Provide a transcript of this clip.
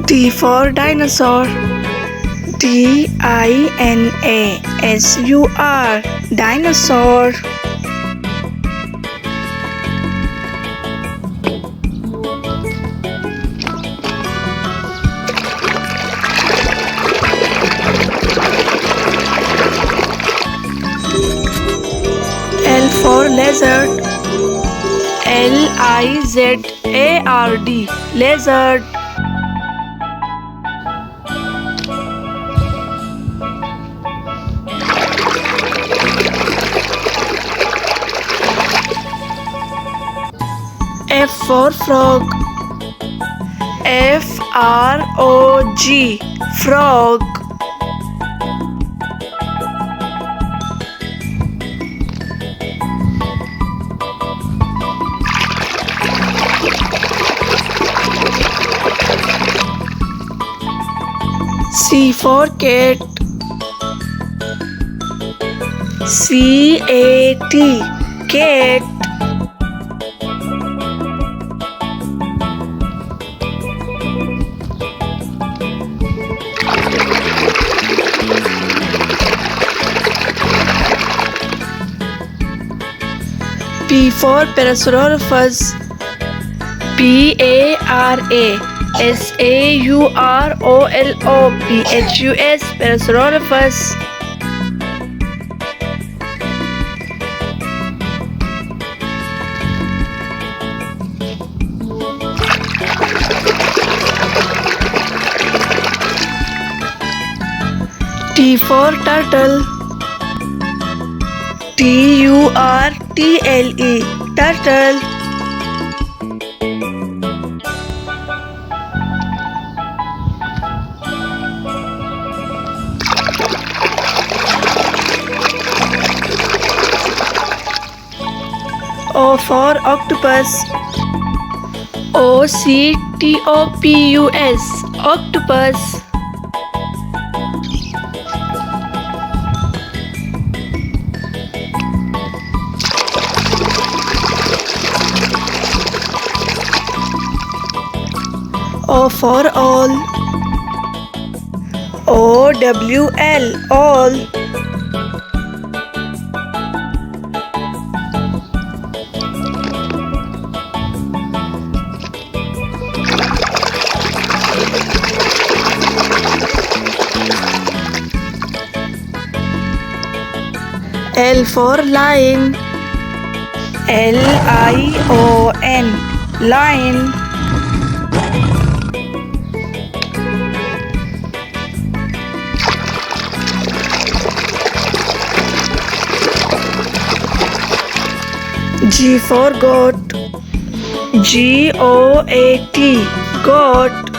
D for dinosaur. Dinosaur. Dinosaur. L for lizard. Lizard. Lizard. F for frog. Frog. Frog. C for cat. Cat. P for Parasaurolophus. Parasaurolophus. Parasaurolophus. T for turtle. Turtle. Turtle. O for octopus. Octopus. Octopus. O for owl. Owl. L for lion. Lion. Lion. G for goat. Goat. Goat.